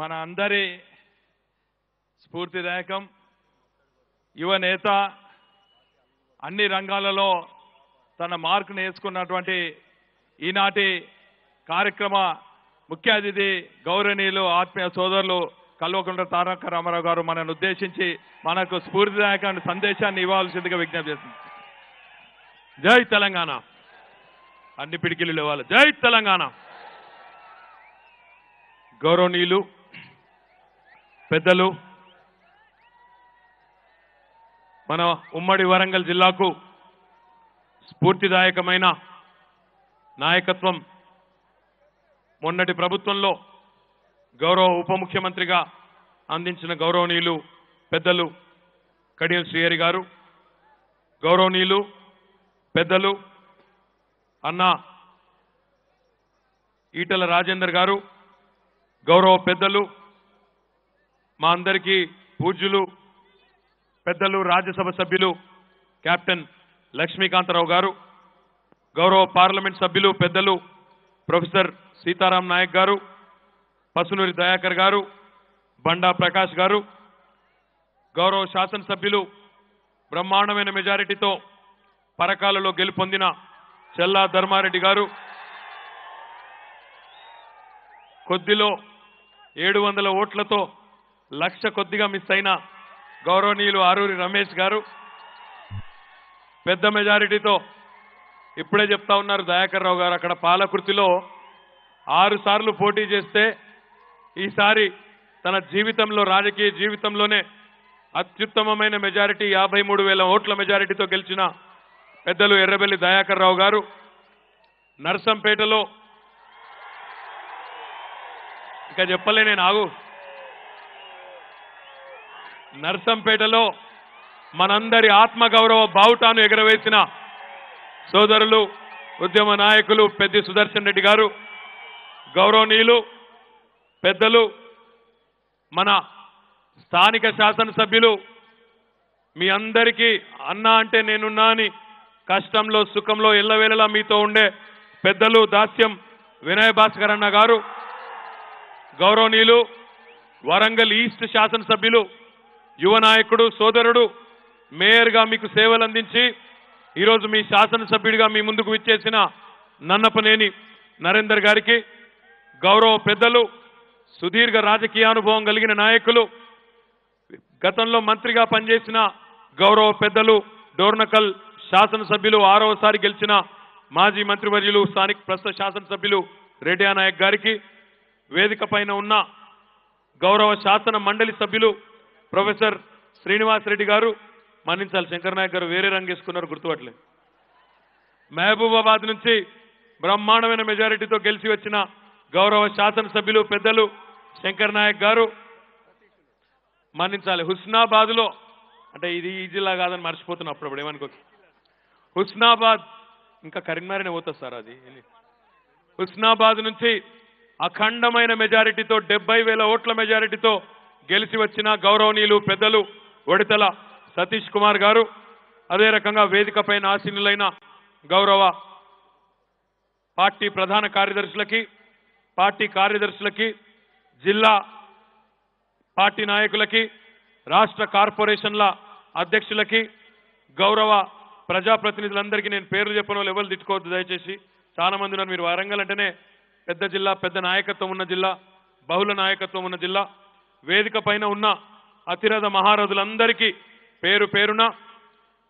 మన అందరి స్ఫూర్తిదాయకం యువ నేత అన్ని రంగాలలో తన మార్కును వేసుకున్నటువంటి ఈనాటి కార్యక్రమ ముఖ్య అతిథి గౌరవనీయులు ఆత్మీయ సోదరులు కల్వకుంట్ల తారక రామారావు గారు మనల్ని ఉద్దేశించి మనకు స్ఫూర్తిదాయక సందేశాన్ని ఇవ్వాల్సిందిగా విజ్ఞప్తి చేస్తుంది. జై తెలంగాణ. అన్ని పిడికిలు ఇవ్వాలి. జై తెలంగాణ. గౌరవనీయులు పెద్దలు, మన ఉమ్మడి వరంగల్ జిల్లాకు స్ఫూర్తిదాయకమైన నాయకత్వం మొన్నటి ప్రభుత్వంలో గౌరవ ఉప ముఖ్యమంత్రిగా అందించిన గౌరవనీయులు పెద్దలు కడియం శ్రీహరి గారు, గౌరవనీయులు పెద్దలు అన్న ఈటల రాజేందర్ గారు, గౌరవ పెద్దలు మా అందరికీ పూజ్యులు పెద్దలు రాజ్యసభ సభ్యులు కెప్టెన్ లక్ష్మీకాంతరావు గారు, గౌరవ పార్లమెంట్ సభ్యులు పెద్దలు ప్రొఫెసర్ సీతారాం నాయక్ గారు, పసునూరి దయాకర్ గారు, బండా ప్రకాష్ గారు, గౌరవ శాసనసభ్యులు బ్రహ్మాండమైన మెజారిటీతో పరకాలలో గెలుపొందిన చెల్లా ధర్మారెడ్డి గారు, కొద్దిలో 700 ఓట్లతో లక్ష కొద్దిగా మిస్ అయిన గౌరవనీయులు ఆరూరి రమేష్ గారు, పెద్ద మెజారిటీతో ఇప్పుడే చెప్తా ఉన్నారు దయాకర్ రావు గారు, అక్కడ పాలకుర్తిలో 6 సార్లు పోటీ చేస్తే ఈసారి తన జీవితంలో రాజకీయ జీవితంలోనే అత్యుత్తమమైన మెజారిటీ 53,000 ఓట్ల మెజారిటీతో గెలిచిన పెద్దలు ఎర్రబెల్లి దయాకర్ రావు గారు, నర్సంపేటలో ఇంకా చెప్పలే నేను ఆగు, నర్సంపేటలో మనందరి ఆత్మగౌరవ బావుటాను ఎగరవేసిన సోదరులు ఉద్యమ నాయకులు పెద్ది సుదర్శన్ రెడ్డి గారు, గౌరవనీయులు పెద్దలు మన స్థానిక శాసనసభ్యులు మీ అందరికీ అన్నా అంటే నేనున్నా అని కష్టంలో సుఖంలో ఎల్లవేళలా మీతో ఉండే పెద్దలు దాస్యం వినయ భాస్కర్ అన్న గారు, గౌరవనీయులు వరంగల్ ఈస్ట్ శాసనసభ్యులు యువ నాయకుడు సోదరుడు మేయర్గా మీకు సేవలు అందించి ఈరోజు మీ శాసనసభ్యుడిగా మీ ముందుకు విచ్చేసిన నన్నపనేని నరేందర్ గారికి, గౌరవ పెద్దలు సుదీర్ఘ రాజకీయ అనుభవం కలిగిన నాయకులు గతంలో మంత్రిగా పనిచేసిన గౌరవ పెద్దలు డోర్నకల్ శాసనసభ్యులు 6వసారి గెలిచిన మాజీ మంత్రివర్యులు స్థానిక ప్రస్తుత శాసనసభ్యులు రెడ్డి నాయక్ గారికి, వేదిక పైన ఉన్న గౌరవ శాసన మండలి సభ్యులు ప్రొఫెసర్ శ్రీనివాస్ రెడ్డి గారు, మన్నించాలి శంకర్ నాయక్ గారు వేరే రంగు వేసుకున్నారు గుర్తుపట్టలేదు, మహబూబాబాద్ నుంచి బ్రహ్మాండమైన మెజారిటీతో గెలిచి వచ్చిన గౌరవ శాసనసభ్యులు పెద్దలు శంకర్ నాయక్ గారు, మన్నించాలి హుస్నాబాద్లో అంటే ఇది ఈ జిల్లా కాదని మర్చిపోతున్నా అప్పుడప్పుడు ఏమనుకో, హుస్నాబాద్ ఇంకా కరీంనగర్నే పోతుంది సార్, అది హుస్నాబాద్ నుంచి అఖండమైన మెజారిటీతో 70,000 ఓట్ల మెజారిటీతో గెలిచి వచ్చిన గౌరవనీయులు పెద్దలు ఒడితల సతీష్ కుమార్ గారు, అదే రకంగా వేదిక పైన ఆసీనులైన గౌరవ పార్టీ ప్రధాన కార్యదర్శులకి, పార్టీ కార్యదర్శులకి, జిల్లా పార్టీ నాయకులకి, రాష్ట్ర కార్పొరేషన్ల అధ్యక్షులకి, గౌరవ ప్రజాప్రతినిధులందరికీ నేను పేర్లు చెప్పిన వాళ్ళు ఎవరు తిట్టుకోవద్దు దయచేసి, చాలా మంది ఉన్నారు. మీరు వరంగల్ అంటేనే పెద్ద జిల్లా, పెద్ద నాయకత్వం ఉన్న జిల్లా, బహుళ నాయకత్వం ఉన్న జిల్లా. వేదిక పైన ఉన్న అతిరథ మహారథులందరికీ పేరు పేరున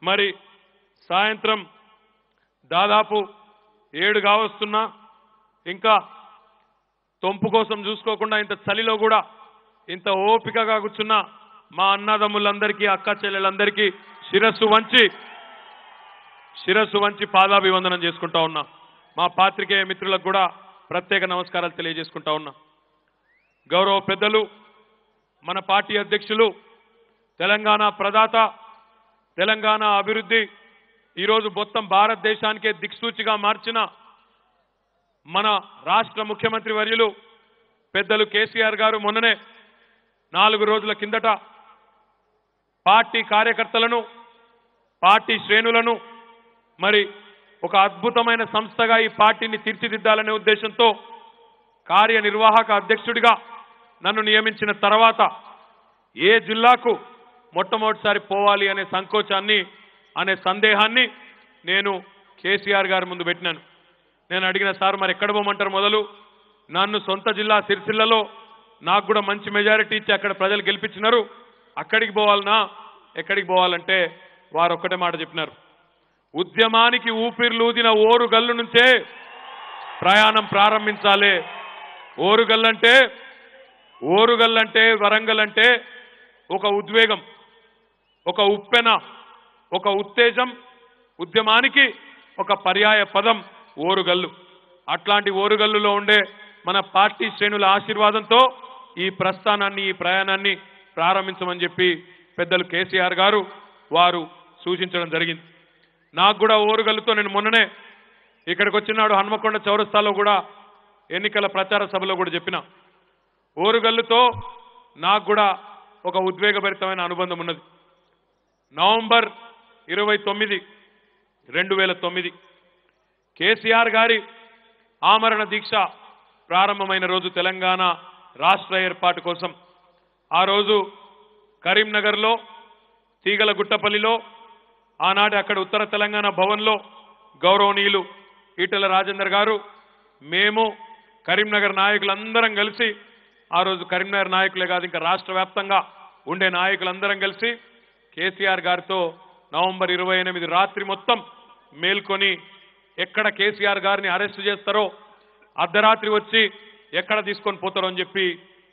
మరి సాయంత్రం దాదాపు 7 కావస్తున్నా ఇంకా తొంపు కోసం చూసుకోకుండా ఇంత చలిలో కూడా ఇంత ఓపికగా కూర్చున్న మా అన్నదమ్ములందరికీ అక్క చెల్లెలందరికీ శిరస్సు వంచి పాదాభివందనం చేసుకుంటా ఉన్నా. మా పాత్రికేయ మిత్రులకు కూడా ప్రత్యేక నమస్కారాలు తెలియజేసుకుంటా ఉన్నా. గౌరవ పెద్దలు మన పార్టీ అధ్యక్షులు, తెలంగాణ ప్రదాత, తెలంగాణ అభివృద్ధి ఈరోజు మొత్తం భారతదేశానికే దిక్సూచిగా మార్చిన మన రాష్ట్ర ముఖ్యమంత్రి వర్యులు పెద్దలు కేసీఆర్ గారు మొన్ననే 4 రోజుల కిందట పార్టీ కార్యకర్తలను, పార్టీ శ్రేణులను మరి ఒక అద్భుతమైన సంస్థగా ఈ పార్టీని తీర్చిదిద్దాలనే ఉద్దేశంతో కార్యనిర్వాహక అధ్యక్షుడిగా నన్ను నియమించిన తర్వాత ఏ జిల్లాకు మొట్టమొదటిసారి పోవాలి అనే సంకోచాన్ని అనే సందేహాన్ని నేను కేసీఆర్ గారి ముందు పెట్టినాను. నేను అడిగిన సార్ మరి ఎక్కడ పోమంటారు మొదలు, నన్ను సొంత జిల్లా సిరిసిల్లలో నాకు కూడా మంచి మెజారిటీ ఇచ్చి అక్కడ ప్రజలు గెలిపించినారు, అక్కడికి పోవాలనా ఎక్కడికి పోవాలంటే వారు ఒక్కటే మాట చెప్పినారు, ఉద్యమానికి ఊపిర్లూదిన ఓరుగల్లు నుంచే ప్రయాణం ప్రారంభించాలి. ఓరుగల్లంటే వరంగల్ అంటే ఒక ఉద్వేగం, ఒక ఉప్పెన, ఒక ఉత్తేజం, ఉద్యమానికి ఒక పర్యాయ పదం ఓరుగల్లు. అట్లాంటి ఓరుగల్లులో ఉండే మన పార్టీ శ్రేణుల ఆశీర్వాదంతో ఈ ప్రస్థానాన్ని ఈ ప్రయాణాన్ని ప్రారంభించమని చెప్పి పెద్దలు కేసీఆర్ గారు వారు సూచించడం జరిగింది. నాకు కూడా ఓరుగల్లుతో నేను మొన్ననే ఇక్కడికి వచ్చినాడు హన్మకొండ చౌరస్తాలో కూడా ఎన్నికల ప్రచార సభలో కూడా చెప్పిన, ఓరుగల్లుతో నాకు కూడా ఒక ఉద్వేగభరితమైన అనుబంధం ఉన్నది. నవంబర్ 29, 2009 కేసీఆర్ గారి ఆమరణ దీక్ష ప్రారంభమైన రోజు, తెలంగాణ రాష్ట్ర ఏర్పాటు కోసం ఆ రోజు కరీంనగర్లో తీగలగుట్టపల్లిలో ఆనాటి అక్కడ ఉత్తర తెలంగాణ భవన్లో గౌరవనీయులు ఈటెల రాజేందర్ గారు, మేము కరీంనగర్ నాయకులందరం కలిసి, ఆ రోజు కరీంనగర్ నాయకులే కాదు ఇంకా రాష్ట్ర వ్యాప్తంగా ఉండే నాయకులందరం కలిసి కేసీఆర్ గారితో నవంబర్ 28 రాత్రి మొత్తం మేల్కొని ఎక్కడ కేసీఆర్ గారిని అరెస్టు చేస్తారో, అర్ధరాత్రి వచ్చి ఎక్కడ తీసుకొని పోతారో అని చెప్పి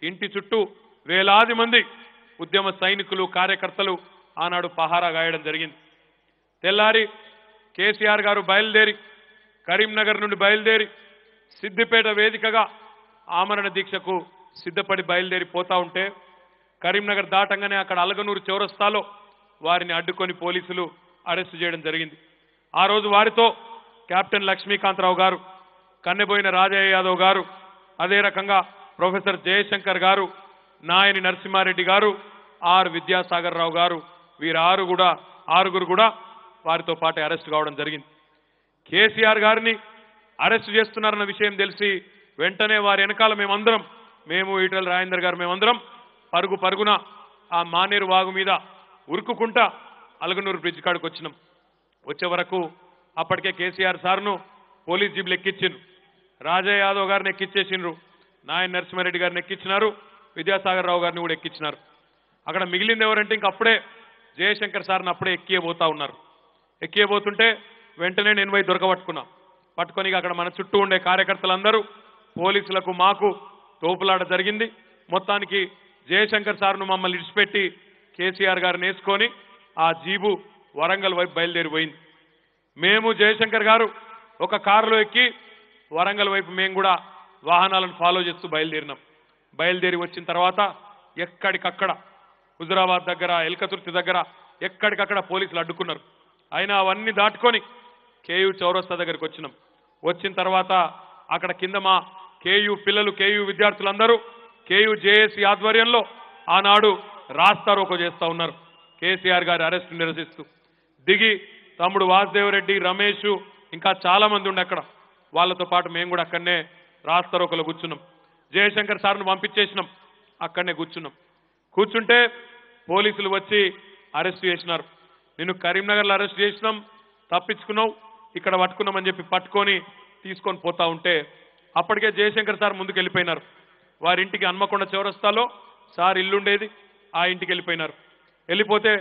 ఇంటి చుట్టూ వేలాది మంది ఉద్యమ సైనికులు కార్యకర్తలు ఆనాడు పహారా గాయడం జరిగింది. తెల్లారి కేసీఆర్ గారు బయలుదేరి కరీంనగర్ నుండి బయలుదేరి సిద్దిపేట వేదికగా ఆమరణ దీక్షకు సిద్ధపడి బయలుదేరి పోతా ఉంటే కరీంనగర్ దాటంగానే అక్కడ అలగనూరు చౌరస్తాలో వారిని అడ్డుకొని పోలీసులు అరెస్టు చేయడం జరిగింది. ఆ రోజు వారితో కెప్టెన్ లక్ష్మీకాంతరావు గారు, కన్నెబోయిన రాజయ్య యాదవ్ గారు, అదే రకంగా ప్రొఫెసర్ జయశంకర్ గారు, నాయని నరసింహారెడ్డి గారు, ఆర్ విద్యాసాగర్ రావు గారు, వీరు ఆరుగురు కూడా వారితో పాటు అరెస్ట్ కావడం జరిగింది. కేసీఆర్ గారిని అరెస్ట్ చేస్తున్నారన్న విషయం తెలిసి వెంటనే వారి వెనకాల మేము ఈటెల రాజేందర్ గారు మేమందరం పరుగున ఆ మానేరు వాగు మీద ఉరుకుకుంటా అలగనూరు బ్రిడ్జ్ కాడికి వచ్చినాం. వచ్చే వరకు అప్పటికే కేసీఆర్ సార్ను పోలీస్ జీబులు ఎక్కించిండ్రు, రాజయ్య యాదవ్ గారిని ఎక్కించేసిండ్రు, నాయన నరసింహారెడ్డి గారిని ఎక్కించినారు, విద్యాసాగర్ రావు గారిని కూడా ఎక్కించినారు. అక్కడ మిగిలింది ఎవరంటే ఇంక అప్పుడే జయశంకర్ సార్ని అప్పుడే ఎక్కియబోతా ఉన్నారు. ఎక్కియబోతుంటే వెంటనే నేను పోయి పట్టుకొని అక్కడ మన చుట్టూ ఉండే కార్యకర్తలందరూ పోలీసులకు మాకు తోపులాట జరిగింది. మొత్తానికి జయశంకర్ సార్ను మమ్మల్ని ఇడిచిపెట్టి కేసీఆర్ గారిని వేసుకొని ఆ జీబు వరంగల్ వైపు బయలుదేరిపోయింది. మేము జయశంకర్ గారు ఒక కారులో ఎక్కి వరంగల్ వైపు మేము కూడా వాహనాలను ఫాలో చేస్తూ బయలుదేరి వచ్చిన తర్వాత ఎక్కడికక్కడ హుజురాబాద్ దగ్గర, ఎల్కతుర్తి దగ్గర ఎక్కడికక్కడ పోలీసులు అడ్డుకున్నారు. అయినా అవన్నీ దాటుకొని కేయూ చౌరస్తా దగ్గరికి వచ్చిన తర్వాత అక్కడ కింద మా కేయూ పిల్లలు, కేయూ విద్యార్థులందరూ కేయూ జేఏసీ ఆధ్వర్యంలో ఆనాడు రాస్తారోకో చేస్తా ఉన్నారు. కేసీఆర్ గారి అరెస్టు నిరసిస్తూ దిగి తమ్ముడు వాసుదేవరెడ్డి, రమేష్ ఇంకా చాలా మంది ఉండే అక్కడ, వాళ్ళతో పాటు మేము కూడా అక్కడనే రాస్తారోకలో కూర్చున్నాం. జయశంకర్ సార్ను పంపించేసినాం, అక్కడనే కూర్చుంటే పోలీసులు వచ్చి అరెస్ట్ చేసినారు. నిన్ను కరీంనగర్లో అరెస్ట్ చేసినాం, తప్పించుకున్నావు, ఇక్కడ పట్టుకున్నామని చెప్పి పట్టుకొని తీసుకొని పోతా ఉంటే అప్పటికే జయశంకర్ సార్ ముందుకు వెళ్ళిపోయినారు. వారింటికి హన్మకొండ చౌరస్తాలో సార్ ఇల్లుండేది, ఆ ఇంటికి వెళ్ళిపోతే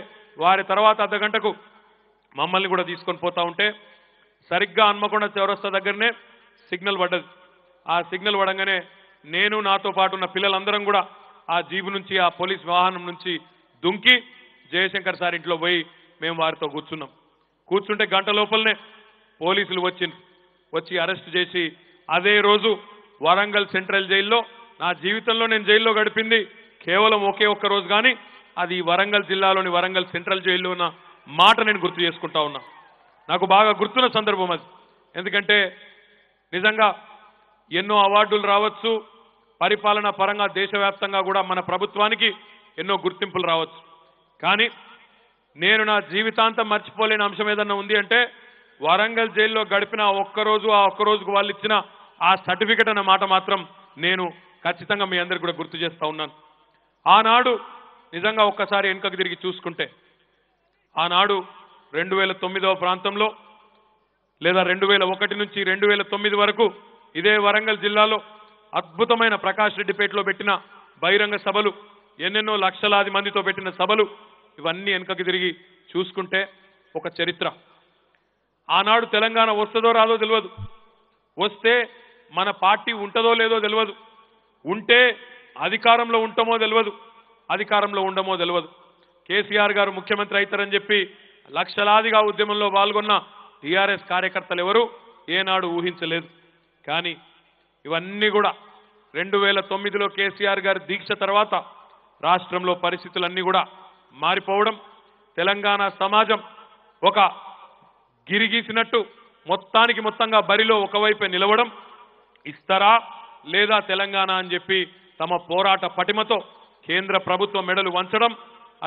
వారి తర్వాత అర్ధగంటకు మమ్మల్ని కూడా తీసుకొని పోతా ఉంటే సరిగ్గా హన్మకొండ చౌరస్తా దగ్గరనే సిగ్నల్ పడ్డది. ఆ సిగ్నల్ పడంగానే నేను నాతో పాటు ఉన్న పిల్లలందరం కూడా ఆ జీబు నుంచి, ఆ పోలీస్ వాహనం నుంచి దుంకి జయశంకర్ సార్ ఇంట్లో పోయి మేము వారితో కూర్చుంటే గంట లోపలనే పోలీసులు వచ్చి అరెస్ట్ చేసి అదే రోజు వరంగల్ సెంట్రల్ జైల్లో, నా జీవితంలో నేను జైల్లో గడిపింది కేవలం ఒకే ఒక్క రోజు, కానీ అది వరంగల్ జిల్లాలోని వరంగల్ సెంట్రల్ జైల్లో ఉన్న మాట నేను గుర్తు చేసుకుంటా ఉన్నా. నాకు బాగా గుర్తున్న సందర్భం అది. ఎందుకంటే నిజంగా ఎన్నో అవార్డులు రావచ్చు, పరిపాలన పరంగా దేశవ్యాప్తంగా కూడా మన ప్రభుత్వానికి ఎన్నో గుర్తింపులు రావచ్చు, కానీ నేను నా జీవితాంతం మర్చిపోలేని అంశం ఏదన్నా ఉంది అంటే వరంగల్ జైల్లో గడిపిన ఆ ఒక్కరోజుకు వాళ్ళు ఇచ్చిన ఆ సర్టిఫికెట్ అన్న మాట మాత్రం నేను ఖచ్చితంగా మీ అందరికి కూడా గుర్తు చేస్తా ఉన్నాను. ఆనాడు నిజంగా ఒక్కసారి వెనుకకు తిరిగి చూసుకుంటే ఆనాడు 2009వ ప్రాంతంలో లేదా 2001 నుంచి 2009 వరకు ఇదే వరంగల్ జిల్లాలో అద్భుతమైన ప్రకాష్ రెడ్డిపేటలో పెట్టిన బహిరంగ సభలు, ఎన్నెన్నో లక్షలాది మందితో పెట్టిన సభలు, ఇవన్నీ వెనుకకు తిరిగి చూసుకుంటే ఒక చరిత్ర. ఆనాడు తెలంగాణ వస్తుందో రాదో తెలియదు, వస్తే మన పార్టీ ఉంటుందో లేదో తెలియదు, ఉంటే అధికారంలో ఉంటామో తెలియదు, అధికారంలో ఉండమో తెలియదు. కేసీఆర్ గారు ముఖ్యమంత్రి అవుతారని చెప్పి లక్షలాదిగా ఉద్యమంలో పాల్గొన్న టీఆర్ఎస్ కార్యకర్తలు ఎవరు ఏనాడు ఊహించలేదు. కానీ ఇవన్నీ కూడా 2009లో కేసీఆర్ గారి దీక్ష తర్వాత రాష్ట్రంలో పరిస్థితులన్నీ కూడా మారిపోవడం, తెలంగాణ సమాజం ఒక గిరిగీసినట్టు మొత్తంగా బరిలో ఒకవైపే నిలవడం, ఇస్తారా లేదా తెలంగాణ అని చెప్పి తమ పోరాట పటిమతో కేంద్ర ప్రభుత్వం మెడలు వంచడం,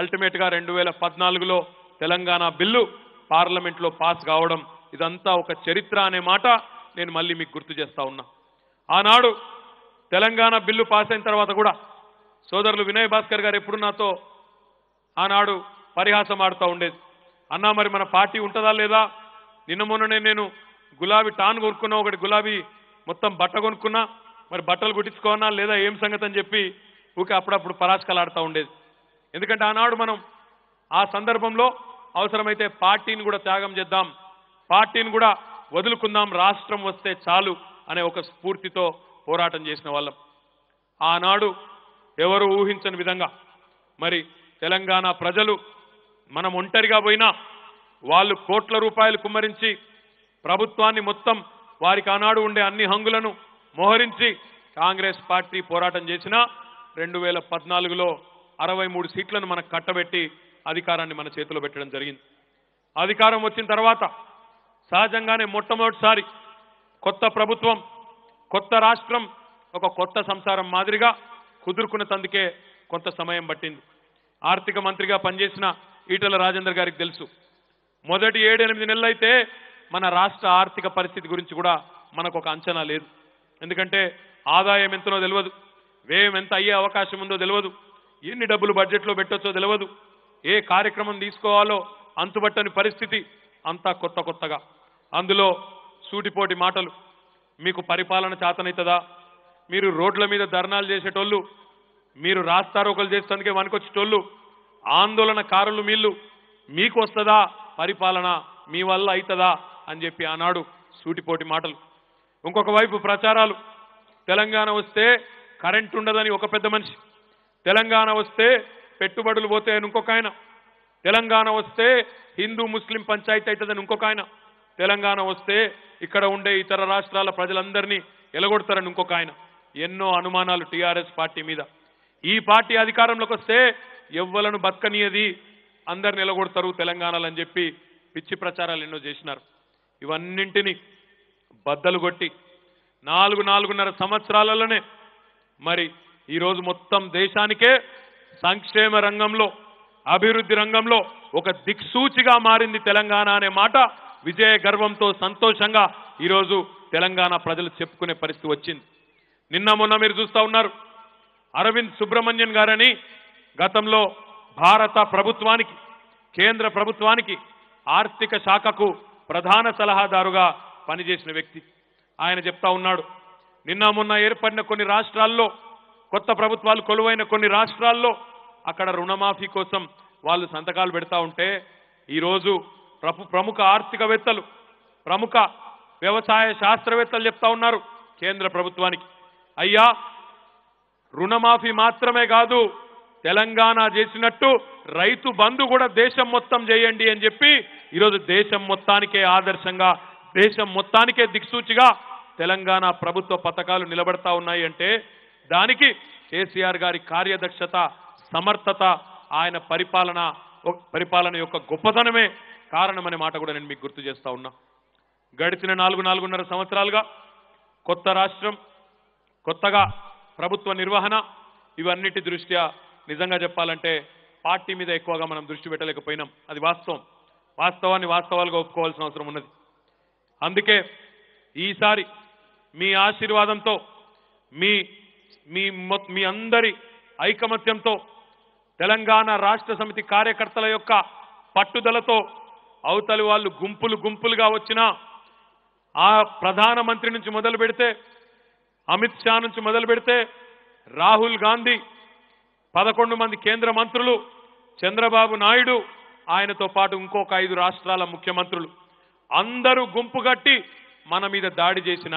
అల్టిమేట్ గా 2014లో తెలంగాణ బిల్లు పార్లమెంట్లో పాస్ కావడం, ఇదంతా ఒక చరిత్ర అనే మాట నేను మళ్ళీ మీకు గుర్తు చేస్తా ఉన్నా. ఆనాడు తెలంగాణ బిల్లు పాస్ అయిన తర్వాత కూడా సోదరులు వినయ్ భాస్కర్ గారు ఎప్పుడు నాతో ఆనాడు పరిహాసం ఆడుతూ ఉండేది. అన్నా మరి మన పార్టీ ఉంటుందా లేదా, నిన్న మొన్ననే నేను గులాబీ టాన్ కొనుక్కున్నా, ఒకటి గులాబీ మొత్తం బట్ట కొనుక్కున్నా, మరి బట్టలు కుట్టించుకోనా లేదా ఏం సంగతి అని చెప్పి ఊకే అప్పుడప్పుడు పరాస్కలు ఆడుతూ ఉండేది. ఎందుకంటే ఆనాడు మనం ఆ సందర్భంలో అవసరమైతే పార్టీని కూడా త్యాగం చేద్దాం, పార్టీని కూడా వదులుకుందాం, రాష్ట్రం వస్తే చాలు అనే ఒక స్ఫూర్తితో పోరాటం చేసిన వాళ్ళం. ఆనాడు ఎవరు ఊహించని విధంగా మరి తెలంగాణ ప్రజలు మనం ఒంటరిగా పోయినా వాళ్ళు కోట్ల రూపాయలు కుమ్మరించి ప్రభుత్వాన్ని మొత్తం వారికి ఆనాడు ఉండే అన్ని హంగులను మోహరించి కాంగ్రెస్ పార్టీ పోరాటం చేసిన 2014లో 63 సీట్లను మనకు కట్టబెట్టి అధికారాన్ని మన చేతిలో పెట్టడం జరిగింది. అధికారం వచ్చిన తర్వాత సహజంగానే మొట్టమొదటిసారి కొత్త ప్రభుత్వం, కొత్త రాష్ట్రం, ఒక కొత్త సంసారం మాదిరిగా కుదురుకున్న తందుకే కొంత సమయం పట్టింది. ఆర్థిక మంత్రిగా పనిచేసిన ఈటెల రాజేందర్ గారికి తెలుసు, మొదటి 7-8 నెలలైతే మన రాష్ట్ర ఆర్థిక పరిస్థితి గురించి కూడా మనకు ఒక అంచనా లేదు. ఎందుకంటే ఆదాయం ఎంతనో తెలియదు, వ్యయం ఎంత అయ్యే అవకాశం ఉందో తెలియదు, ఎన్ని డబ్బులు బడ్జెట్లో పెట్టొచ్చో తెలియదు, ఏ కార్యక్రమం తీసుకోవాలో అంతుబట్టని పరిస్థితి, అంతా కొత్తగా. అందులో సూటిపోటి మాటలు, మీకు పరిపాలన చేతనైతుందా, మీరు రోడ్ల మీద ధర్నాలు చేసేటోళ్ళు, మీరు రాస్తారోకలు చేసేందుకే వనుకొచ్చేటోళ్ళు, ఆందోళనకారులు మీళ్ళు, మీకు వస్తుందా పరిపాలన, మీ వల్ల అవుతుందా అని చెప్పి ఆనాడు సూటిపోటి మాటలు. ఇంకొక వైపు ప్రచారాలు, తెలంగాణ వస్తే కరెంట్ ఉండదని ఒక పెద్ద మనిషి, తెలంగాణ వస్తే పెట్టుబడులు పోతాయని ఇంకొక ఆయన, తెలంగాణ వస్తే హిందూ ముస్లిం పంచాయతీ అవుతుందని ఇంకొక ఆయన, తెలంగాణ వస్తే ఇక్కడ ఉండే ఇతర రాష్ట్రాల ప్రజలందరినీ ఎలగొడతారని ఇంకొక ఆయన. ఎన్నో అనుమానాలు టీఆర్ఎస్ పార్టీ మీద. ఈ పార్టీ అధికారంలోకి వస్తే ఎవ్వలను బతకనియది, అందరిని ఎలగొడతారు తెలంగాణలో అని చెప్పి పిచ్చి ప్రచారాలు ఎన్నో చేసినారు. ఇవన్నింటినీ బద్దలు కొట్టి 4-4.5 సంవత్సరాలలోనే మరి ఈరోజు మొత్తం దేశానికే సంక్షేమ రంగంలో, అభివృద్ధి రంగంలో ఒక దిక్సూచిగా మారింది తెలంగాణ అనే మాట విజయ గర్వంతో సంతోషంగా ఈరోజు తెలంగాణ ప్రజలు చెప్పుకునే పరిస్థితి వచ్చింది. నిన్న మొన్న మీరు చూస్తా ఉన్నారు, అరవింద్ సుబ్రహ్మణ్యన్ గారని గతంలో భారత ప్రభుత్వానికి, కేంద్ర ప్రభుత్వానికి ఆర్థిక శాఖకు ప్రధాన సలహాదారుగా పనిచేసిన వ్యక్తి. ఆయన చెప్తా ఉన్నాడు, నిన్న మొన్న ఏర్పడిన కొన్ని రాష్ట్రాల్లో, కొత్త ప్రభుత్వాలు కొలువైన కొన్ని రాష్ట్రాల్లో అక్కడ రుణమాఫీ కోసం వాళ్ళు సంతకాలు పెడతా ఉంటే ఈరోజు ప్రముఖ ఆర్థికవేత్తలు, ప్రముఖ వ్యవసాయ శాస్త్రవేత్తలు చెప్తా ఉన్నారు కేంద్ర ప్రభుత్వానికి, అయ్యా రుణమాఫీ మాత్రమే కాదు, తెలంగాణ చేసినట్టు రైతు బంధు కూడా దేశం మొత్తం చేయండి అని చెప్పి ఈరోజు దేశం మొత్తానికే ఆదర్శంగా, దేశం మొత్తానికే దిక్సూచిగా తెలంగాణ ప్రభుత్వ పథకాలు నిలబడతా ఉన్నాయి. అంటే దానికి కేసీఆర్ గారి కార్యదక్షత, సమర్థత, ఆయన పరిపాలన యొక్క గొప్పతనమే కారణమనే మాట కూడా నేను మీకు గుర్తు చేస్తా ఉన్నా. గడిచిన 4-4.5 సంవత్సరాలుగా కొత్త రాష్ట్రం, కొత్తగా ప్రభుత్వ నిర్వహణ, ఇవన్నిటి దృష్ట్యా నిజంగా చెప్పాలంటే పార్టీ మీద ఎక్కువగా మనం దృష్టి పెట్టలేకపోయినాం. అది వాస్తవం. వాస్తవాన్ని వాస్తవాలుగా ఒప్పుకోవాల్సిన అవసరం ఉన్నది. అందుకే ఈసారి మీ ఆశీర్వాదంతో, మీ మీ అందరి ఐకమత్యంతో తెలంగాణ రాష్ట్ర సమితి కార్యకర్తల యొక్క పట్టుదలతో అవతలి వాళ్ళు గుంపులుగా వచ్చిన ఆ ప్రధానమంత్రి నుంచి మొదలు పెడితే అమిత్ షా నుంచి మొదలు పెడితే రాహుల్ గాంధీ 11 మంది కేంద్ర మంత్రులు చంద్రబాబు నాయుడు ఆయనతో పాటు ఇంకొక 5 రాష్ట్రాల ముఖ్యమంత్రులు అందరూ గుంపుగట్టి మన మీద దాడి చేసిన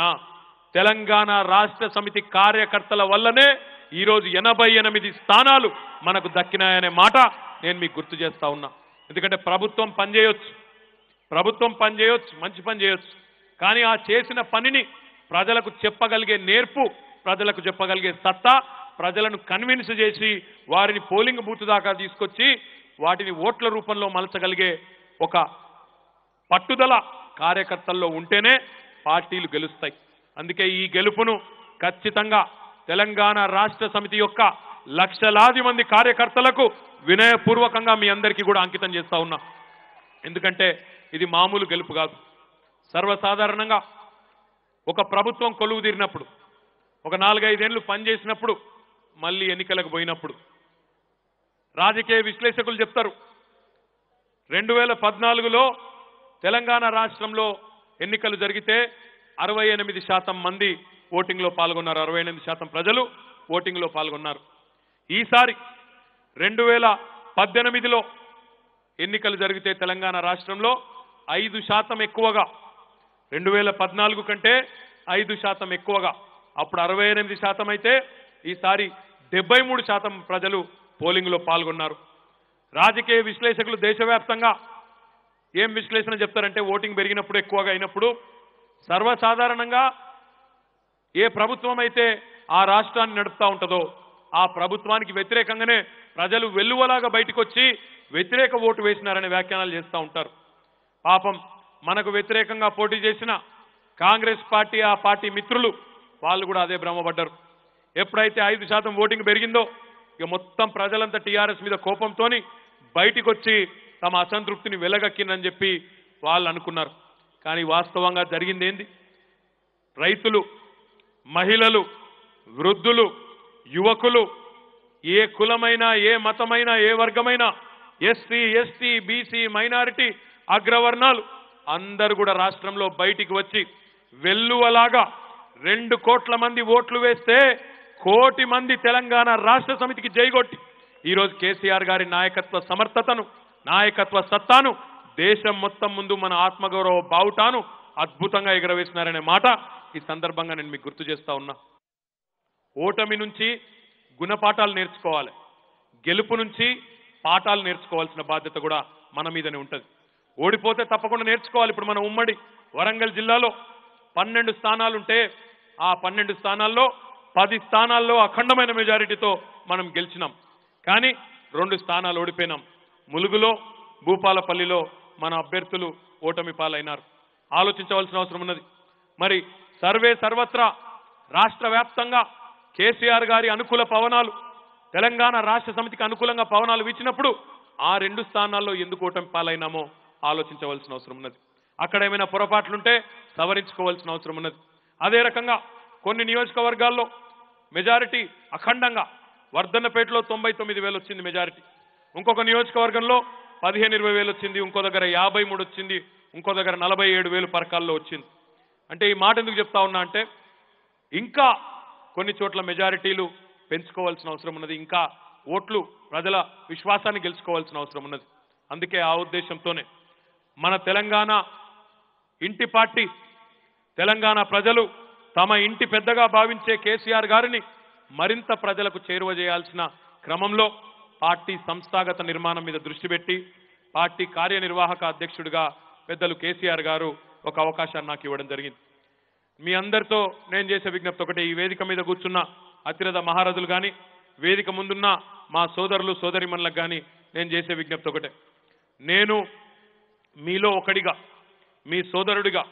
తెలంగాణ రాష్ట్ర సమితి కార్యకర్తల వల్లనే ఈరోజు 88 స్థానాలు మనకు దక్కినాయనే మాట నేను మీకు గుర్తు చేస్తా ఉన్నా. ఎందుకంటే ప్రభుత్వం పనిచేయొచ్చు, మంచి పని చేయొచ్చు. కానీ ఆ చేసిన పనిని ప్రజలకు చెప్పగలిగే నేర్పు, ప్రజలకు చెప్పగలిగే సత్తా, ప్రజలను కన్విన్స్ చేసి వారిని పోలింగ్ బూత్ దాకా తీసుకొచ్చి వాటిని ఓట్ల రూపంలో మలచగలిగే ఒక పట్టుదల కార్యకర్తల్లో ఉంటేనే పార్టీలు గెలుస్తాయి. అందుకే ఈ గెలుపును ఖచ్చితంగా తెలంగాణ రాష్ట్ర సమితి యొక్క లక్షలాది మంది కార్యకర్తలకు వినయపూర్వకంగా మీ అందరికీ కూడా అంకితం చేస్తా ఉన్నా. ఎందుకంటే ఇది మామూలు గెలుపు కాదు. సర్వసాధారణంగా ఒక ప్రభుత్వం కొలువు తీరినప్పుడు, ఒక 4-5 ఏళ్లు పనిచేసినప్పుడు, మళ్ళీ ఎన్నికలకు పోయినప్పుడు రాజకీయ విశ్లేషకులు చెప్తారు 2014లో తెలంగాణ రాష్ట్రంలో ఎన్నికలు జరిగితే 68% మంది ఓటింగ్లో పాల్గొన్నారు, 68% ప్రజలు ఓటింగ్లో పాల్గొన్నారు. ఈసారి 2018లో ఎన్నికలు జరిగితే తెలంగాణ రాష్ట్రంలో 5% ఎక్కువగా, 2014 కంటే 5% ఎక్కువగా, అప్పుడు 68% అయితే ఈసారి 73% ప్రజలు పోలింగ్లో పాల్గొన్నారు. రాజకీయ విశ్లేషకులు దేశవ్యాప్తంగా ఏం విశ్లేషణ చెప్తారంటే ఓటింగ్ పెరిగినప్పుడు, ఎక్కువగా అయినప్పుడు సర్వసాధారణంగా ఏ ప్రభుత్వం అయితే ఆ రాష్ట్రాన్ని నడుపుతా ఉంటుందో ఆ ప్రభుత్వానికి వ్యతిరేకంగానే ప్రజలు వెల్లువలాగా బయటకు వచ్చి వ్యతిరేక ఓటు వేసినారనే వ్యాఖ్యానాలు చేస్తూ ఉంటారు. పాపం మనకు వ్యతిరేకంగా పోటీ చేసిన కాంగ్రెస్ పార్టీ, ఆ పార్టీ మిత్రులు వాళ్ళు కూడా అదే భ్రమపడ్డారు. ఎప్పుడైతే 5% ఓటింగ్ పెరిగిందో ఇక మొత్తం ప్రజలంతా టీఆర్ఎస్ మీద కోపంతో బయటికి వచ్చి తమ అసంతృప్తిని వెలగక్కిందని చెప్పి వాళ్ళు అనుకున్నారు. కానీ వాస్తవంగా జరిగింది ఏంది? రైతులు, మహిళలు, వృద్ధులు, యువకులు, ఏ కులమైనా, ఏ మతమైనా, ఏ వర్గమైనా, ఎస్సీ, ఎస్టీ, బీసీ, మైనారిటీ, అగ్రవర్ణాలు అందరూ కూడా రాష్ట్రంలో బయటికి వచ్చి వెల్లువలాగా 2 కోట్ల మంది ఓట్లు వేస్తే 1 కోటి మంది తెలంగాణ రాష్ట్ర సమితికి జైగొట్టి ఈరోజు కేసీఆర్ గారి నాయకత్వ సమర్థతను, నాయకత్వ సత్తాను దేశం మొత్తం ముందు మన ఆత్మగౌరవ బావుటాను అద్భుతంగా ఎగరవేసినారనే మాట ఈ సందర్భంగా నేను మీకు గుర్తు చేస్తా ఉన్నా. ఓటమి నుంచి గుణపాఠాలు నేర్చుకోవాలి, గెలుపు నుంచి పాఠాలు నేర్చుకోవాల్సిన బాధ్యత కూడా మన మీదనే ఉంటుంది. ఓడిపోతే తప్పకుండా నేర్చుకోవాలి. ఇప్పుడు మన ఉమ్మడి వరంగల్ జిల్లాలో 12 స్థానాలుంటే ఆ 12 స్థానాల్లో 10 స్థానాల్లో అఖండమైన మెజారిటీతో మనం గెలిచినాం. కానీ 2 స్థానాలు ఓడిపోయినాం. ములుగులో, భూపాలపల్లిలో మన అభ్యర్థులు ఓటమి పాలైనారు. ఆలోచించవలసిన అవసరం ఉన్నది. మరి సర్వత్రా రాష్ట్ర వ్యాప్తంగా కేసీఆర్ గారి అనుకూల పవనాలు, తెలంగాణ రాష్ట్ర సమితికి అనుకూలంగా పవనాలు వీచినప్పుడు ఆ 2 స్థానాల్లో ఎందుకు ఓటమి పాలైనామో ఆలోచించవలసిన అవసరం ఉన్నది. అక్కడ ఏమైనా పొరపాట్లుంటే సవరించుకోవాల్సిన అవసరం ఉన్నది. అదే రకంగా కొన్ని నియోజకవర్గాల్లో మెజారిటీ అఖండంగా, వర్ధన్నపేటలో 99,000 వచ్చింది మెజారిటీ, ఇంకొక నియోజకవర్గంలో 15-20,000 వచ్చింది, ఇంకో దగ్గర 53 వచ్చింది, ఇంకో దగ్గర 47,000 పరకాల్లో వచ్చింది. అంటే ఈ మాట ఎందుకు చెప్తా ఉన్నా అంటే ఇంకా కొన్ని చోట్ల మెజారిటీలు పెంచుకోవాల్సిన అవసరం ఉన్నది, ఇంకా ఓట్లు, ప్రజల విశ్వాసాన్ని గెలుచుకోవాల్సిన అవసరం ఉన్నది. అందుకే ఆ ఉద్దేశంతోనే మన తెలంగాణ ఇంటి పార్టీ, తెలంగాణ ప్రజలు తమ ఇంటి పెద్దగా భావించే కేసీఆర్ గారిని మరింత ప్రజలకు చేరువ చేయాల్సిన క్రమంలో పార్టీ సంస్థాగత నిర్మాణం మీద దృష్టి పెట్టి పార్టీ కార్యనిర్వాహక అధ్యక్షుడిగా పెద్దలు కేసీఆర్ గారు ఒక అవకాశాన్ని నాకు ఇవ్వడం జరిగింది. మీ అందరితో నేను చేసే విజ్ఞప్తి ఒకటే, ఈ వేదిక మీద కూర్చున్న అతిరథ మహారథులు కానీ, వేదిక ముందున్న మా సోదరులు సోదరిమణులకు కానీ నేను చేసే విజ్ఞప్తి ఒకటే, నేను మీలో ఒకడిగా, మీ సోదరుడిగా,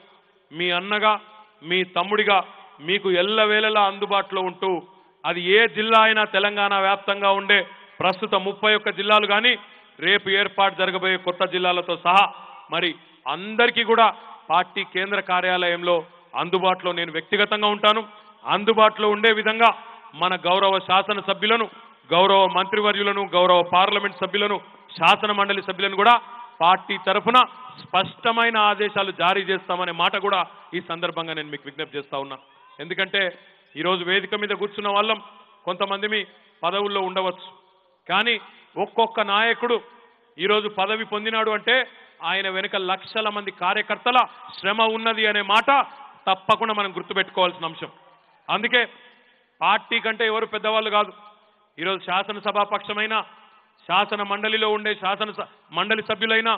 మీ అన్నగా, మీ తమ్ముడిగా మీకు ఎల్లవేళలా అందుబాటులో ఉంటూ, అది ఏ జిల్లా అయినా తెలంగాణ వ్యాప్తంగా ఉండే ప్రస్తుత 31 జిల్లాలు కానీ రేపు ఏర్పాటు జరగబోయే కొత్త జిల్లాలతో సహా మరి అందరికీ కూడా పార్టీ కేంద్ర కార్యాలయంలో అందుబాటులో నేను వ్యక్తిగతంగా ఉంటాను. అందుబాటులో ఉండే విధంగా మన గౌరవ శాసన సభ్యులను, గౌరవ మంత్రివర్యులను, గౌరవ పార్లమెంట్ సభ్యులను, శాసన మండలి సభ్యులను కూడా పార్టీ తరఫున స్పష్టమైన ఆదేశాలు జారీ చేస్తామనే మాట కూడా ఈ సందర్భంగా నేను మీకు విజ్ఞప్తి చేస్తా ఉన్నా. ఎందుకంటే ఈరోజు వేదిక మీద కూర్చున్న వాళ్ళం కొంతమంది పదవుల్లో ఉండవచ్చు, కానీ ఒక్కొక్క నాయకుడు ఈరోజు పదవి పొందినాడు అంటే ఆయన వెనుక లక్షల మంది కార్యకర్తల శ్రమ ఉన్నది అనే మాట తప్పకుండా మనం గుర్తుపెట్టుకోవాల్సిన అంశం. అందుకే పార్టీ కంటే ఎవరు పెద్దవాళ్ళు కాదు. ఈరోజు శాసనసభాపక్షమైనా, శాసన మండలిలో ఉండే మండలి సభ్యులైనా,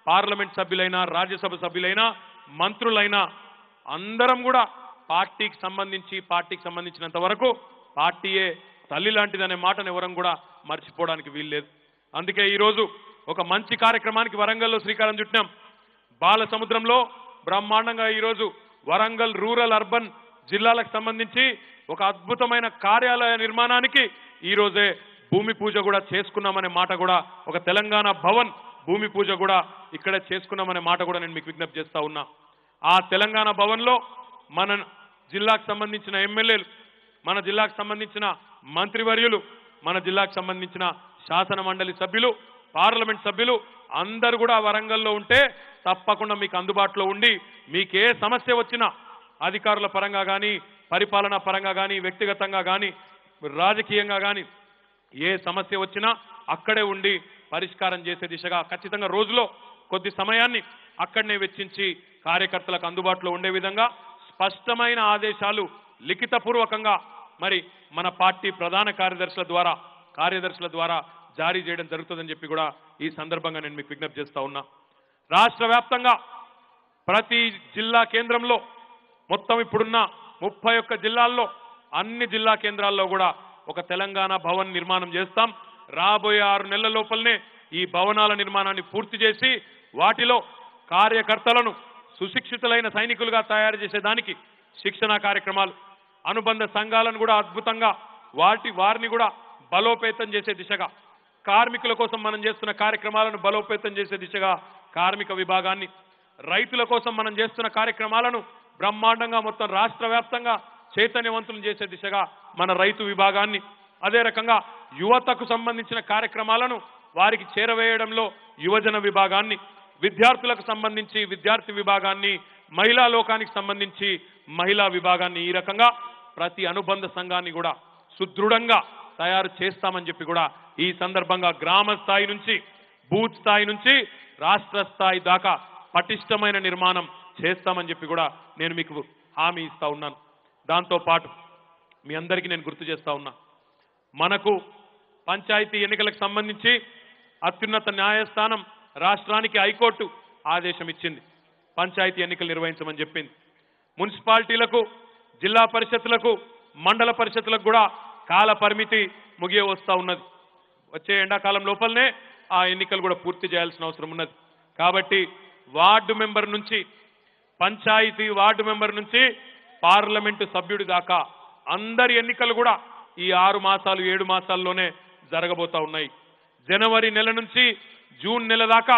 పార్లమెంట్ సభ్యులైనా, రాజ్యసభ సభ్యులైనా, మంత్రులైనా అందరం కూడా పార్టీకి సంబంధించినంత వరకు పార్టీయే తల్లి లాంటిదనే మాటను ఎవరం కూడా మర్చిపోవడానికి వీల్లేదు. అందుకే ఈరోజు ఒక మంచి కార్యక్రమానికి వరంగల్లో శ్రీకారం చుట్టినాం. బాలసముద్రంలో బ్రహ్మాండంగా ఈరోజు వరంగల్ రూరల్ అర్బన్ జిల్లాలకు సంబంధించి ఒక అద్భుతమైన కార్యాలయ నిర్మాణానికి ఈరోజే భూమి పూజ కూడా చేసుకున్నామనే మాట కూడా, ఒక తెలంగాణ భవన్ భూమి పూజ కూడా ఇక్కడే చేసుకున్నామనే మాట కూడా నేను మీకు విజ్ఞప్తి చేస్తా ఉన్నా. ఆ తెలంగాణ భవన్లో మన జిల్లాకు సంబంధించిన ఎమ్మెల్యేలు, మన జిల్లాకు సంబంధించిన మంత్రివర్యులు, మన జిల్లాకు సంబంధించిన శాసన మండలి సభ్యులు, పార్లమెంట్ సభ్యులు అందరూ కూడా వరంగల్లో ఉంటే తప్పకుండా మీకు అందుబాటులో ఉండి మీకు ఏ సమస్య వచ్చినా అధికారుల పరంగా కానీ, పరిపాలనా పరంగా కానీ, వ్యక్తిగతంగా కానీ, రాజకీయంగా కానీ ఏ సమస్య వచ్చినా అక్కడే ఉండి పరిష్కారం చేసే దిశగా ఖచ్చితంగా రోజులో కొద్ది సమయాన్ని అక్కడనే వెచ్చించి కార్యకర్తలకు అందుబాటులో ఉండే విధంగా స్పష్టమైన ఆదేశాలు లిఖితపూర్వకంగా మరి మన పార్టీ ప్రధాన కార్యదర్శుల ద్వారా జారీ చేయడం జరుగుతుందని చెప్పి కూడా ఈ సందర్భంగా నేను మీకు విజ్ఞప్తి చేస్తా ఉన్నా. రాష్ట్ర వ్యాప్తంగా ప్రతి జిల్లా కేంద్రంలో మొత్తం ఇప్పుడున్న 31 జిల్లాల్లో అన్ని జిల్లా కేంద్రాల్లో కూడా ఒక తెలంగాణ భవన్ నిర్మాణం చేస్తాం. రాబోయే 6 నెలల లోపలనే ఈ భవనాల నిర్మాణాన్ని పూర్తి చేసి వాటిలో కార్యకర్తలను సుశిక్షితులైన సైనికులుగా తయారు చేసేదానికి శిక్షణా కార్యక్రమాలు, అనుబంధ సంఘాలను కూడా అద్భుతంగా వారిని కూడా బలోపేతం చేసే దిశగా, కార్మికుల కోసం మనం చేస్తున్న కార్యక్రమాలను బలోపేతం చేసే దిశగా కార్మిక విభాగాన్ని, రైతుల కోసం మనం చేస్తున్న కార్యక్రమాలను బ్రహ్మాండంగా మొత్తం రాష్ట్ర వ్యాప్తంగా చైతన్యవంతులు చేసే దిశగా మన రైతు విభాగాన్ని, అదే రకంగా యువతకు సంబంధించిన కార్యక్రమాలను వారికి చేరవేయడంలో యువజన విభాగాన్ని, విద్యార్థులకు సంబంధించి విద్యార్థి విభాగాన్ని, మహిళా లోకానికి సంబంధించి మహిళా విభాగాన్ని, ఈ రకంగా ప్రతి అనుబంధ సంఘాన్ని కూడా సుదృఢంగా తయారు చేస్తామని చెప్పి కూడా ఈ సందర్భంగా గ్రామ స్థాయి నుంచి, బూత్ స్థాయి నుంచి రాష్ట్ర స్థాయి దాకా పటిష్టమైన నిర్మాణం చేస్తామని చెప్పి కూడా నేను మీకు హామీ ఇస్తా ఉన్నాను. దాంతో పాటు మీ అందరికీ నేను గుర్తు చేస్తా ఉన్నా, మనకు పంచాయతీ ఎన్నికలకు సంబంధించి అత్యున్నత న్యాయస్థానం రాష్ట్రానికి హైకోర్టు ఆదేశం ఇచ్చింది. పంచాయతీ ఎన్నికలు నిర్వహించమని చెప్పింది. మున్సిపాలిటీలకు, జిల్లా పరిషత్లకు, మండల పరిషత్లకు కూడా కాల పరిమితి ముగియ వస్తూ ఉన్నది. వచ్చే ఎండాకాలం లోపలనే ఆ ఎన్నికలు కూడా పూర్తి చేయాల్సిన అవసరం ఉన్నది. కాబట్టి వార్డు మెంబర్ నుంచి, పంచాయతీ వార్డు మెంబర్ నుంచి పార్లమెంటు సభ్యుడి దాకా అందరి ఎన్నికలు కూడా ఈ 6 మాసాలు 7 మాసాల్లోనే జరగబోతా ఉన్నాయి. జనవరి నెల నుంచి జూన్ నెల దాకా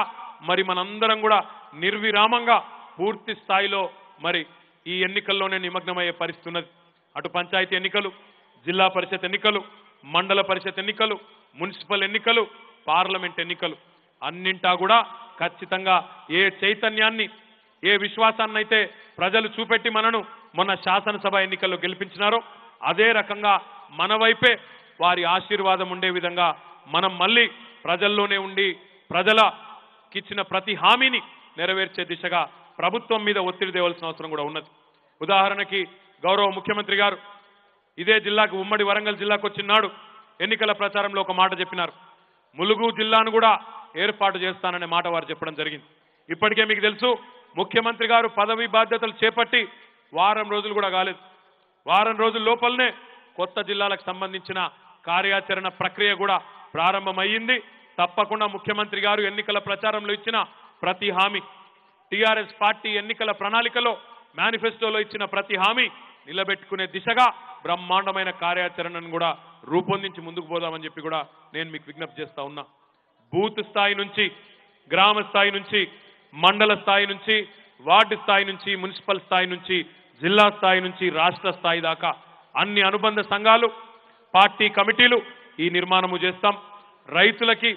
మరి మనందరం కూడా నిర్విరామంగా పూర్తి స్థాయిలో మరి ఈ ఎన్నికల్లోనే నిమగ్నమయ్యే పరిస్థితి ఉన్నది. అటు పంచాయతీ ఎన్నికలు, జిల్లా పరిషత్ ఎన్నికలు, మండల పరిషత్ ఎన్నికలు, మున్సిపల్ ఎన్నికలు, పార్లమెంట్ ఎన్నికలు అన్నింటా కూడా ఖచ్చితంగా ఏ చైతన్యాన్ని, ఏ విశ్వాసాన్ని అయితే ప్రజలు చూపెట్టి మనను మొన్న శాసనసభ ఎన్నికల్లో గెలిపించినారో అదే రకంగా మన వైపే వారి ఆశీర్వాదం ఉండే విధంగా మనం మళ్ళీ ప్రజల్లోనే ఉండి ప్రజలకిచ్చిన ప్రతి హామీని నెరవేర్చే దిశగా ప్రభుత్వం మీద ఒత్తిడి తేవాల్సిన అవసరం కూడా ఉన్నది. ఉదాహరణకి గౌరవ ముఖ్యమంత్రి గారు ఇదే జిల్లాకు, ఉమ్మడి వరంగల్ జిల్లాకు వచ్చినాడు ఎన్నికల ప్రచారంలో ఒక మాట చెప్పినారు. ములుగు జిల్లాను కూడా ఏర్పాటు చేస్తాననే మాట వారు చెప్పడం జరిగింది. ఇప్పటికే మీకు తెలుసు, ముఖ్యమంత్రి గారు పదవి బాధ్యతలు చేపట్టి వారం రోజులు కూడా కాలేదు. వారం రోజుల లోపలనే కొత్త జిల్లాలకు సంబంధించిన కార్యాచరణ ప్రక్రియ కూడా ప్రారంభమయ్యింది. తప్పకుండా ముఖ్యమంత్రి గారు ఎన్నికల ప్రచారంలో ఇచ్చిన ప్రతి హామీ, టీఆర్ఎస్ పార్టీ ఎన్నికల ప్రణాళికలో, మేనిఫెస్టోలో ఇచ్చిన ప్రతి హామీ నిలబెట్టుకునే దిశగా బ్రహ్మాండమైన కార్యాచరణను కూడా రూపొందించి ముందుకు పోదామని చెప్పి కూడా నేను మీకు విజ్ఞప్తి చేస్తా ఉన్నా. బూత్ స్థాయి నుంచి, గ్రామ స్థాయి నుంచి, మండల స్థాయి నుంచి, వార్డు స్థాయి నుంచి, మున్సిపల్ స్థాయి నుంచి, జిల్లా స్థాయి నుంచి రాష్ట్ర స్థాయి దాకా అన్ని అనుబంధ సంఘాలు, పార్టీ కమిటీలు ఈ నిర్మాణము చేస్తాం. రైతులకి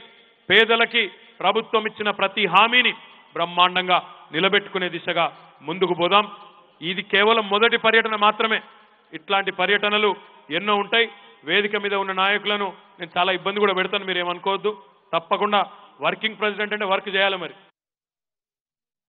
పేదలకి ప్రభుత్వం ఇచ్చిన ప్రతి హామీని బ్రహ్మాండంగా నిలబెట్టుకునే దిశగా ముందుకు పోదాం. ఇది కేవలం మొదటి పర్యటన మాత్రమే. ఇట్లాంటి పర్యటనలు ఎన్నో ఉంటాయి. వేదిక మీద ఉన్న నాయకులను నేను చాలా ఇబ్బంది కూడా పెడతాను, మీరేమనుకోవద్దు. తప్పకుండా వర్కింగ్ ప్రెసిడెంట్ అంటే వర్క్ చేయాలి మరి.